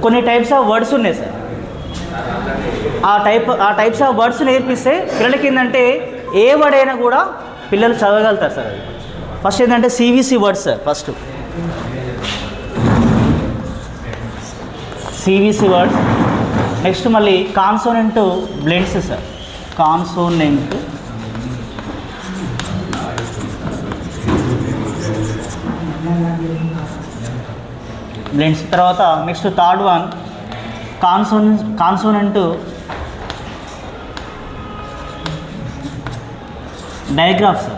కొన్ని types of words ఉన్నాయి sir. ఆ టైప్స్ ఆఫ్ వర్డ్స్ నేర్పిస్తే పిల్లలకి ఏంటంటే ఏ వర్డ్ అయినా కూడా పిల్లలు చదవగలుగుతారు సార్. అది ఫస్ట్ ఏంటంటే CVC words sir. First CVC words. Next మళ్ళీ consonant blends sir. Consonant blends. తర్వాత next third one consonant digraphs.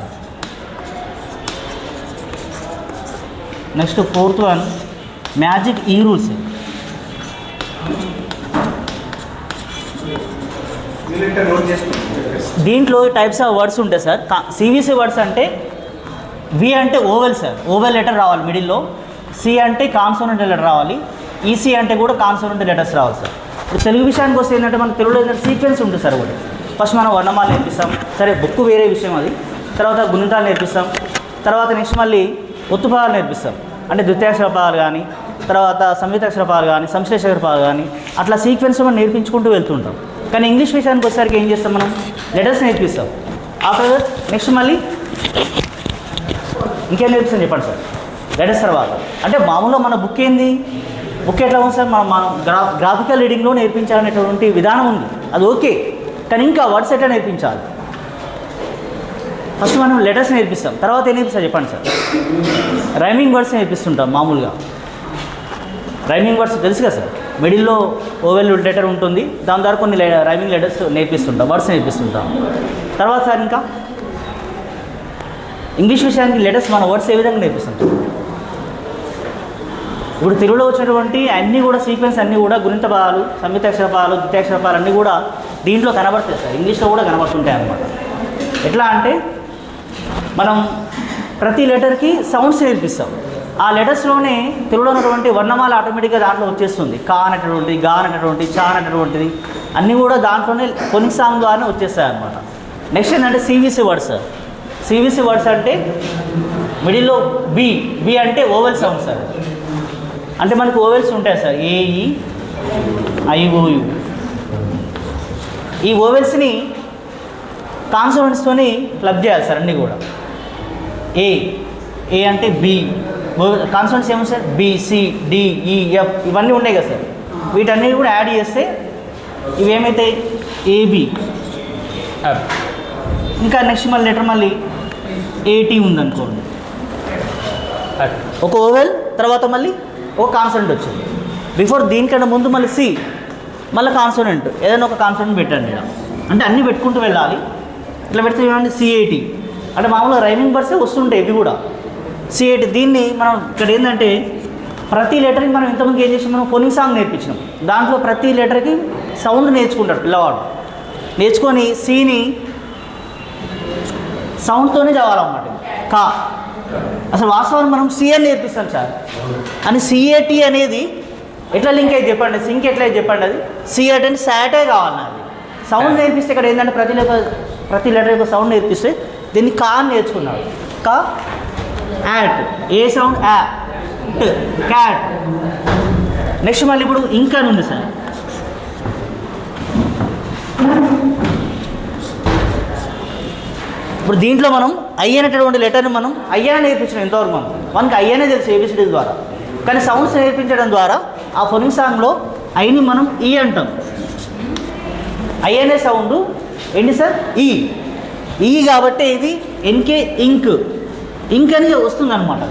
Next fourth one magic e rules. దీంట్లో టైప్స్ ఆఫ్ వర్డ్స్ ఉంటాయి సార్. సివిసి వర్డ్స్ అంటే V అంటే oval sir, oval letter రావాలి మిడిల్లో. C అంటే consonant letter రావాలి. ఈసీ అంటే కూడా కాన్సోనెంట్ లెటర్స్ రావాలి సార్. ఇప్పుడు తెలుగు విషయానికి వస్తే ఏంటంటే మనకు తెలుగులో ఏంటంటే సీక్వెన్స్ ఉంటుంది సార్. ఒకటి ఫస్ట్ మనం వర్ణమాలు నేర్పిస్తాం, సరే బుక్ వేరే విషయం అది. తర్వాత గుణితాలు నేర్పిస్తాం. తర్వాత నెక్స్ట్ మళ్ళీ ఒత్తుపదాలు నేర్పిస్తాం, అంటే ద్వితీయాక్షర పదాలు కానీ, తర్వాత సంయుక్తాక్షర పదాలు కానీ, సంశ్లేషాక్షర పదాలు కానీ, అట్లా సీక్వెన్స్ మనం నేర్పించుకుంటూ వెళ్తుంటాం. కానీ ఇంగ్లీష్ విషయానికి వచ్చేసరికి ఏం చేస్తాం, మనం లెటర్స్ నేర్పిస్తాం. ఆఫ్టర్ దట్ నెక్స్ట్ మళ్ళీ ఇంకేం నేర్పిస్తాం చెప్పండి సార్. లెటర్స్ తర్వాత అంటే మామూలుగా మన బుక్ ఏంది, బుక్ ఎట్లా ఉంది సార్, మనం గ్రాఫికల్ రీడింగ్లో నేర్పించాలనేటువంటి విధానం ఉంది, అది ఓకే. కానీ ఇంకా వర్డ్స్ ఎట్లా నేర్పించాలి, ఫస్ట్ మనం లెటర్స్ నేర్పిస్తాం. తర్వాత ఏం నేర్పిస్తాం చెప్పండి సార్. Rhyming words నేర్పిస్తుంటాం. మామూలుగా రైమింగ్ వర్డ్స్ తెలుసు కదా సార్, మిడిల్లో ఓవెల్ లెటర్ ఉంటుంది, దాని ద్వారా కొన్ని రైమింగ్ లెటర్స్ నేర్పిస్తుంటాం, వర్డ్స్ నేర్పిస్తుంటాం. తర్వాత సార్ ఇంకా ఇంగ్లీష్ విషయానికి లెటర్స్ మన వర్డ్స్ ఏ విధంగా నేర్పిస్తుంటాం. ఇప్పుడు తెలుగులో వచ్చినటువంటి అన్నీ కూడా సీక్వెన్స్ అన్నీ కూడా గుణిత పదాలు, సంయుక్తాక్షర పదాలు, ద్వితీయాక్షర పదాలు అన్నీ కూడా దీంట్లో కనబడతాయి సార్. ఇంగ్లీష్లో కూడా కనబడుతుంటాయి అన్నమాట. ఎట్లా అంటే మనం ప్రతి లెటర్కి సౌండ్స్ నేర్పిస్తాం. ఆ లెటర్స్లోనే తెలుగులో ఉన్నటువంటి వర్ణమాల ఆటోమేటిక్గా దాంట్లో వచ్చేస్తుంది. కా అనేటటువంటి, గా అనేటటువంటి, చా అనేటటువంటిది అన్నీ కూడా దాంట్లోనే ఫోనిక్ సాంగ్ ద్వారానే వచ్చేస్తాయి అన్నమాట. నెక్స్ట్ ఏంటంటే సివిసి వర్డ్స్. సివిసి వర్డ్స్ అంటే మిడిల్లో బి, బి అంటే ఓవెల్ సౌండ్ సార్. అంటే మనకు ఓవెల్స్ ఉంటాయి సార్, ఏఈ ఐఓయు. ఈ ఓవెల్స్ని కాన్సోనెంట్స్తోని క్లబ్ చేయాలి సార్ అన్నీ కూడా. ఏ, ఏ అంటే బి, కాన్సోనెంట్స్ ఏమో సార్, బి, సి, డి, ఈ, ఎఫ్ ఇవన్నీ ఉన్నాయి కదా సార్. వీటన్నీ కూడా యాడ్ చేస్తే ఇవేమైతే ఏబి. ఇంకా నెక్స్ట్ మళ్ళీ లెటర్ మళ్ళీ ఏటీ ఉందనుకోండి, ఒక ఓవెల్ తర్వాత మళ్ళీ ఒక కాన్సోనెంట్ వచ్చింది. బిఫోర్ దీనికన్నా ముందు మళ్ళీ సి, మళ్ళీ కాన్సోనెంట్ ఏదైనా ఒక కాన్సోనెంట్ పెట్టండి ఇక్కడ. అంటే అన్నీ పెట్టుకుంటూ వెళ్ళాలి. ఇట్లా పెడితే ఏమంటే సిఏటి అంటే మామూలుగా రైమింగ్ వర్డ్సే వస్తుంటాయి ఇవి కూడా. సిఏటి దీన్ని మనం ఇక్కడ ఏంటంటే ప్రతి లెటర్కి మనం ఇంతకుముందు ఏం చేసాం, మనం ఫోనిక్ సాంగ్ నేర్పించినాం. దాంట్లో ప్రతి లెటర్కి సౌండ్ నేర్చుకుంటాడు పిల్లవాడు. నేర్చుకొని సిని సౌండ్తోనే చదవాలన్నమాట. కా అసలు వాస్తవాన్ని మనం సిఎన్ నేర్పిస్తాం సార్. అని సిఏటి అనేది ఎట్లా లింక్ అయితే చెప్పండి, సింక్ ఎట్లా అయితే చెప్పండి. అది సిఏటి అంటే శాటే కావాలి. అది సౌండ్ నేర్పిస్తే ఇక్కడ ఏంటంటే ప్రతి లెటర్ యొక్క సౌండ్ నేర్పిస్తే దీన్ని కా అని నేర్చుకున్నాడు. కా, at, A sound yeah, cat. Next మళ్ళీ ఇప్పుడు ఇంకా ఉంది సార్. ఇప్పుడు దీంట్లో మనం ఐ అనేటటువంటి లెటర్ని మనం అయ్యనే నేర్పించినాం ఇంతవరకు. మనకి అయ్యనే తెలుసు ఏబిసిడి ద్వారా. కానీ సౌండ్స్ నేర్పించడం ద్వారా ఆ ఫోనిక్ సాంగ్లో ఐని మనం ఈ అంటాం. ఐ అనే సౌండ్ ఏంటి సార్, ఈ. ఈ కాబట్టి ఇది ఎన్కే ఇంక్, ఇంక్ అని వస్తుంది అనమాట.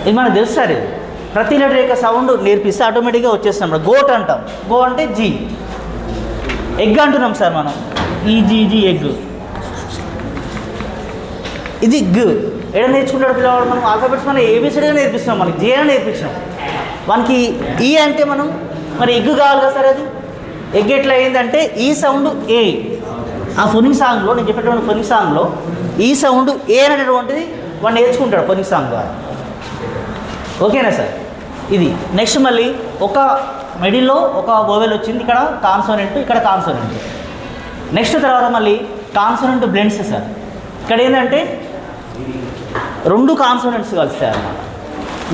ఇది మనకు తెలుసు సార్. ఇది ప్రతి లెటర్ యొక్క సౌండ్ నేర్పిస్తే ఆటోమేటిక్గా వచ్చేస్తాం. గోట్ అంటాం, గో అంటే జీ. ఎగ్ అంటున్నాం సార్ మనం, ఈజీజీ ఎగ్. ఇది గ్. ఎక్కడ నేర్చుకుంటాడు పిల్లవాడు, మనం ఆల్ఫాబెట్స్ మనం ఏబిసిడిగా నేర్పిస్తున్నాం, మనకి జే అని నేర్పించినాం. మనకి ఈ అంటే మనం మరి ఎగ్ కావాలి కదా సార్. అది ఎగ్ ఎట్లా అయిందంటే ఈ సౌండ్ ఏ. ఆ ఫోనిక్ సాంగ్లో నేను చెప్పేటువంటి ఫోనిక్ సాంగ్లో ఈ సౌండ్ ఏ అనేటటువంటిది వాడు నేర్చుకుంటాడు ఫోనిక్ సాంగ్ ద్వారా. ఓకేనా సార్. ఇది నెక్స్ట్ మళ్ళీ ఒక మిడిల్లో ఒక వోవెల్ వచ్చింది, ఇక్కడ కాన్సోనెంట్, ఇక్కడ కాన్సోనెంట్. నెక్స్ట్ తర్వాత మళ్ళీ కాన్సోనెంట్ బ్లెండ్స్ సార్. ఇక్కడ ఏంటంటే రెండు కాన్సోనెంట్స్ కలుస్తాయి అన్నమాట,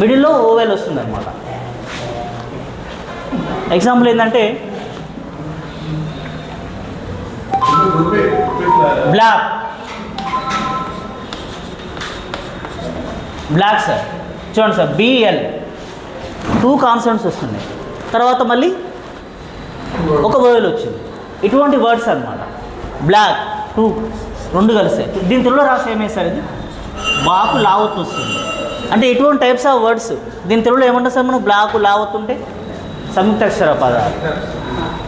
మిడిల్లో ఓవెల్ వస్తుంది అనమాట. ఎగ్జాంపుల్ ఏంటంటే బ్లాక్, బ్లాక్ సార్. చూడండి సార్, బిఎల్ 2 కాన్సనెంట్స్ వస్తున్నాయి, తర్వాత మళ్ళీ ఒక వోవెల్ వచ్చింది. ఇటువంటి వర్డ్స్ అన్నమాట. బ్లాక్ 2 రెండు కలిసాయి. దీని తెలుగులో రాసి ఏమేస్తారు, ఇది బాకు లావత్తు వస్తుంది. అంటే ఇటువంటి టైప్స్ ఆఫ్ వర్డ్స్ దీని తెలుగులో ఏమంటారు సార్ మనం? బ్లాకు లావత్తు ఉంటే సంయుక్తాక్షర పదాలు,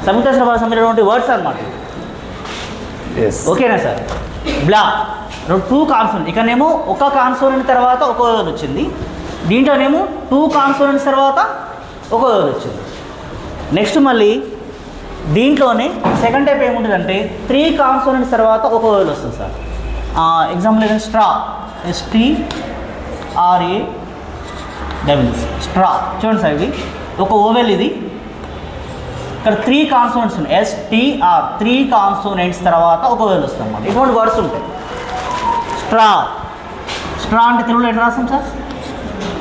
సంయుక్తాక్షర పదాలు సంబంధించినటువంటి వర్డ్స్ అన్నమాట. ఓకేనా సార్? బ్లాక్ 2 కాన్సోనెంట్, ఇక్కడనేమో ఒక కాన్సోనెంట్ తర్వాత ఒక వోవెల్ వచ్చింది, దీంట్లోనేమో 2 కాన్సోనెంట్స్ తర్వాత ఒక వోవెల్ వచ్చింది. నెక్స్ట్ మళ్ళీ దీంట్లోనే సెకండ్ టైప్ ఏముంటుందంటే 3 కాన్సోనెంట్స్ తర్వాత ఒక వోవెల్ వస్తుంది సార్. ఎగ్జాంపుల్ ఏంటంటే స్ట్రా, STRAW, స్ట్రా. చూడండి సార్, ఇది ఒక ఓవెల్, ఇది ఇక్కడ 3 కాన్సోనెంట్స్ ఉన్నాయి, STR 3 కాన్సోనెంట్స్ తర్వాత ఒక వోవెల్ వస్తుంది అన్నమాట. ఇటువంటి వర్డ్స్ ఉంటాయి. స్ట్రా, స్ట్రా అంటే తెలుగులో ఎట్లా రాస్తాం సార్?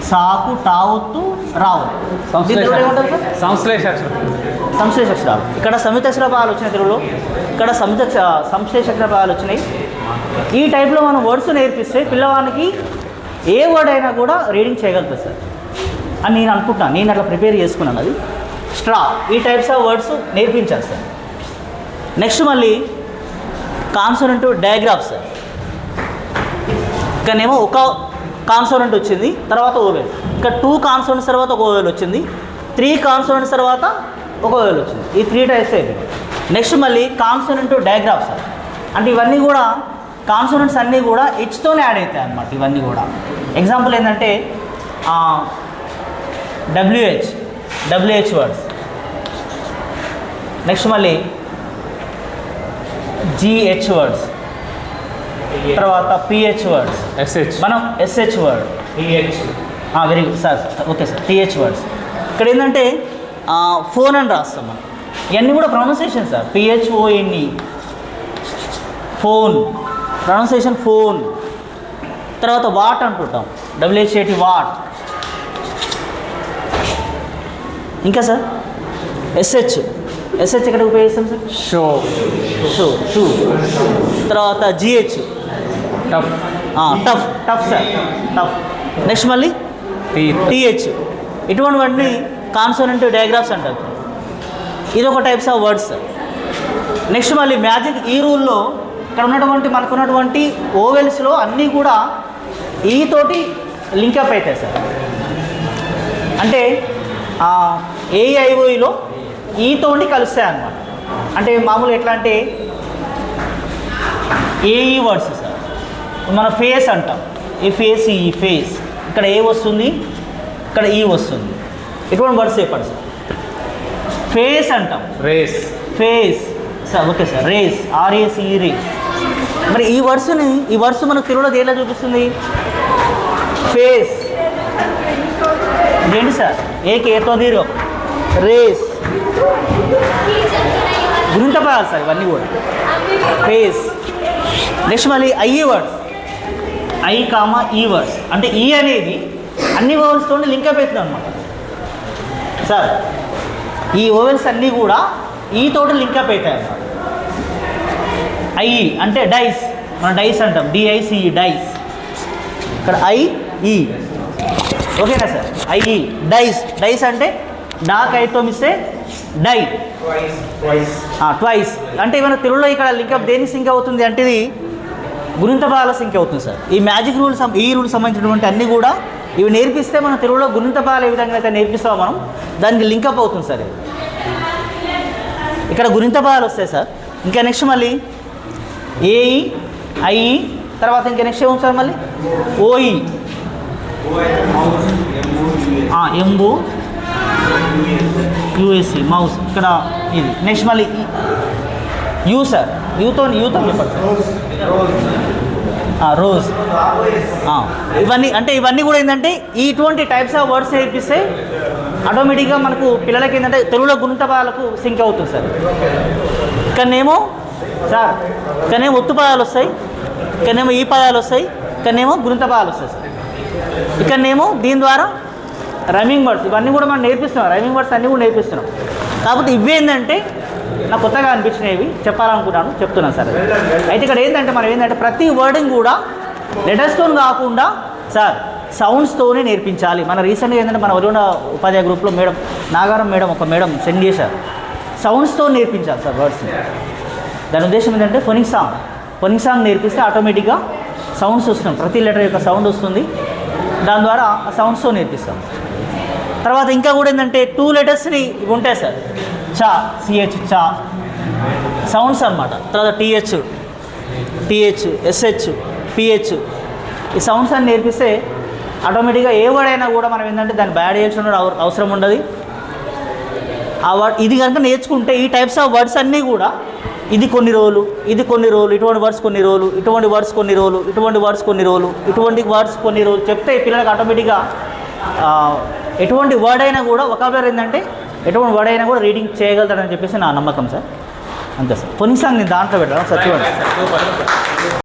సాకు టావత్తు రావు, ఏమంటారు సార్? సంశ్లేష అక్షరాలు. ఇక్కడ సంయుక్తాక్షర పదాలు వచ్చినాయి తెలుగులో, ఇక్కడ సంశ్లేష అక్షర పదాలు వచ్చినాయి. ఈ టైప్లో మనం వర్డ్స్ నేర్పిస్తే పిల్లవానికి ఏ వర్డ్ అయినా కూడా రీడింగ్ చేయగలుగుతుంది సార్ అని నేను అనుకుంటున్నాను. నేను అట్లా ప్రిపేర్ చేసుకున్నాను. అది స్ట్రా, ఈ టైప్స్ ఆఫ్ వర్డ్స్ నేర్పించాలి సార్. నెక్స్ట్ మళ్ళీ కాన్సోనెంట్ డయాగ్రాఫ్ సార్. ఇక్కడనేమో ఒక కాన్సోనెంట్ వచ్చింది, తర్వాత ఓవెల్. ఇక్కడ 2 కాన్సోనెంట్స్ తర్వాత ఒక ఓవెల్ వచ్చింది, 3 కాన్సోనెంట్స్ తర్వాత ఒక ఓవెల్ వచ్చింది. ఈ 3 టైప్స్ అయిపోయింది. నెక్స్ట్ మళ్ళీ కాన్సోనెంట్ డయాగ్రాఫ్ సార్. అంటే ఇవన్నీ కూడా కాన్సోనెంట్స్ అన్నీ కూడా హెచ్తోనే యాడ్ అవుతాయి అన్నమాట. ఇవన్నీ కూడా ఎగ్జాంపుల్ ఏంటంటే WH వర్డ్స్. నెక్స్ట్ మళ్ళీ GH వర్డ్స్, తర్వాత PH వర్డ్స్, మనం SH word, very good sir. Okay sir, TH words. ఇక్కడ ఏంటంటే ఫోన్ అని రాస్తాం మనం. ఇవన్నీ కూడా pronunciation sir. PHONE phone, pronunciation phone. తర్వాత వాట్ అంటుంటాం, WHAT వాట్. ఇంకా సార్ SH ఎక్కడ ఉపయోగిస్తాం సార్? Show, shoe. తర్వాత GH tough sir, tough. Next మళ్ళీ TH. ఇటువంటివన్నీ కాన్సోనెంట్ డయాగ్రాఫ్స్ అంటారు. ఇది ఒక types of words sir. Next మళ్ళీ మ్యాజిక్ ఈ రూల్లో ఇక్కడ మనకున్నటువంటి ఓవెల్స్లో అన్నీ కూడా ఈ తోటి లింకప్ అవుతాయి సార్. అంటే AIOలో ఈతోటి కలుస్తాయి అన్నమాట. అంటే మామూలు ఎట్లా అంటే AE వర్డ్స్ సార్. మన ఫేస్ అంటాం, ఈ ఫేస్, ఇక్కడ A వస్తుంది, ఇక్కడ E వస్తుంది. ఎటువంటి వర్డ్స్ చెప్పండి సార్? ఫేస్ అంటాం, face sir. Okay sir, race, RACE race. మరి ఈ వర్డ్స్ మనకు తెలుగులో దేనిలో చూపిస్తుంది? ఫేస్. ఏంటి సార్? ఏతో దీర్ఘం, రేస్. గురింత పదాలు సార్ ఇవన్నీ కూడా, ఫేస్. నెక్స్ట్ మళ్ళీ IE words, I, E words. అంటే ఈ అనేది అన్ని ఓవెల్స్తో లింకప్ అవుతుంది అనమాట సార్. ఈ ఓవెల్స్ అన్నీ కూడా ఈ తోటి లింకప్ అవుతాయి అన్నమాట. IE అంటే డైస్, మనం డైస్ అంటాం, DICE డైస్. ఇక్కడ IE. ఓకేనా సార్? IE డైస్ అంటే డాక్ ఐతో మిస్సే డై, ట్వైస్. అంటే మన తెలుగులో ఇక్కడ లింకప్ దేనికి సింక్ అవుతుంది అంటే ఇది గుణింత పదాల సింక్ అవుతుంది సార్. ఈ మ్యాజిక్ రూల్స్, ఈ రూల్స్ సంబంధించినటువంటి అన్నీ కూడా ఇవి నేర్పిస్తే మన తెలుగులో గుణింత పదాలు ఏ విధంగా అయితే నేర్పిస్తామో మనం దానికి లింకప్ అవుతుంది సార్. ఇది ఇక్కడ గుణింత పదాలు వస్తాయి సార్. ఇంకా నెక్స్ట్ మళ్ళీ AE, IE, తర్వాత ఇంకా నెక్స్ట్ ఏముంది సార్? మళ్ళీ OE, MO, USE మౌస్. ఇక్కడ ఇది నెక్స్ట్ మళ్ళీ యూ సార్. యూతో చెప్పండి సార్. రోజ్. ఇవన్నీ కూడా ఏంటంటే ఇటువంటి టైప్స్ ఆఫ్ వర్డ్స్ నేర్పిస్తే ఆటోమేటిక్గా మనకు పిల్లలకి ఏంటంటే తెలుగులో గుణిత పదాలకు సింక్ అవుతుంది సార్. ఇక్కడనేమో ఒత్తు పదాలు వస్తాయి, ఇక్కడనేమో ఈ పదాలు వస్తాయి, ఇక్కడనేమో గుణిత పదాలు వస్తాయి సార్. ఇక్కడనేమో దీని ద్వారా రైమింగ్ వర్డ్స్ ఇవన్నీ కూడా మనం నేర్పిస్తున్నాం. రైమింగ్ వర్డ్స్ అన్నీ కూడా నేర్పిస్తున్నాం. కాకపోతే ఇవేంటంటే నాకు కొత్తగా అనిపించినవి చెప్పాలనుకున్నాను, చెప్తున్నాను సార్. అయితే ఇక్కడ ఏంటంటే మనం ఏంటంటే ప్రతి వర్డింగ్ కూడా లెటర్స్తో కాకుండా సార్ సౌండ్స్తోనే నేర్పించాలి. మన రీసెంట్గా ఏంటంటే మన వరుణ ఉపాధ్యాయ గ్రూప్లో మేడం నాగారం మేడం ఒక మేడం సెండ్ చేశారు, సౌండ్స్తో నేర్పించాలి సార్ వర్డ్స్ని. దాని ఉద్దేశం ఏంటంటే ఫోనిక్ సాంగ్ నేర్పిస్తే ఆటోమేటిక్గా సౌండ్స్ వస్తుంది, ప్రతి లెటర్ యొక్క సౌండ్ వస్తుంది, దాని ద్వారా ఆ సౌండ్స్తో నేర్పిస్తాం. తర్వాత ఇంకా కూడా ఏంటంటే 2 లెటర్స్ని ఇవి ఉంటాయి సార్, చా సిహెచ్ చా సౌండ్స్ అనమాట. తర్వాత టీహెచ్ ఎస్హెచ్ పిహెచ్ ఈ సౌండ్స్ అని నేర్పిస్తే ఆటోమేటిక్గా ఏ వర్డ్ అయినా కూడా మనం ఏంటంటే దాన్ని బ్యాడ్ చేయాల్సిన అవసరం ఉండదు. ఆ వర్డ్ ఇది కనుక నేర్చుకుంటే ఈ టైప్స్ ఆఫ్ వర్డ్స్ అన్నీ కూడా ఇది కొన్ని రోజులు, ఇది కొన్ని రోజులు, ఇటువంటి వర్డ్స్ కొన్ని రోజులు, ఇటువంటి వర్డ్స్ కొన్ని రోజులు, ఇటువంటి వర్డ్స్ కొన్ని రోజులు, ఇటువంటి వర్డ్స్ కొన్ని రోజులు చెప్తే పిల్లలకు ఆటోమేటిక్గా ఎటువంటి వర్డ్ అయినా కూడా వొకాబులరీ ఏంటంటే ఎటువంటి వర్డ్ అయినా కూడా రీడింగ్ చేయగలుగుతాడని చెప్పేసి నా నమ్మకం సార్. అంతే సార్. ఫోనిక్ సాంగ్ నేను దాంట్లో పెట్టాను సార్, చూడండి.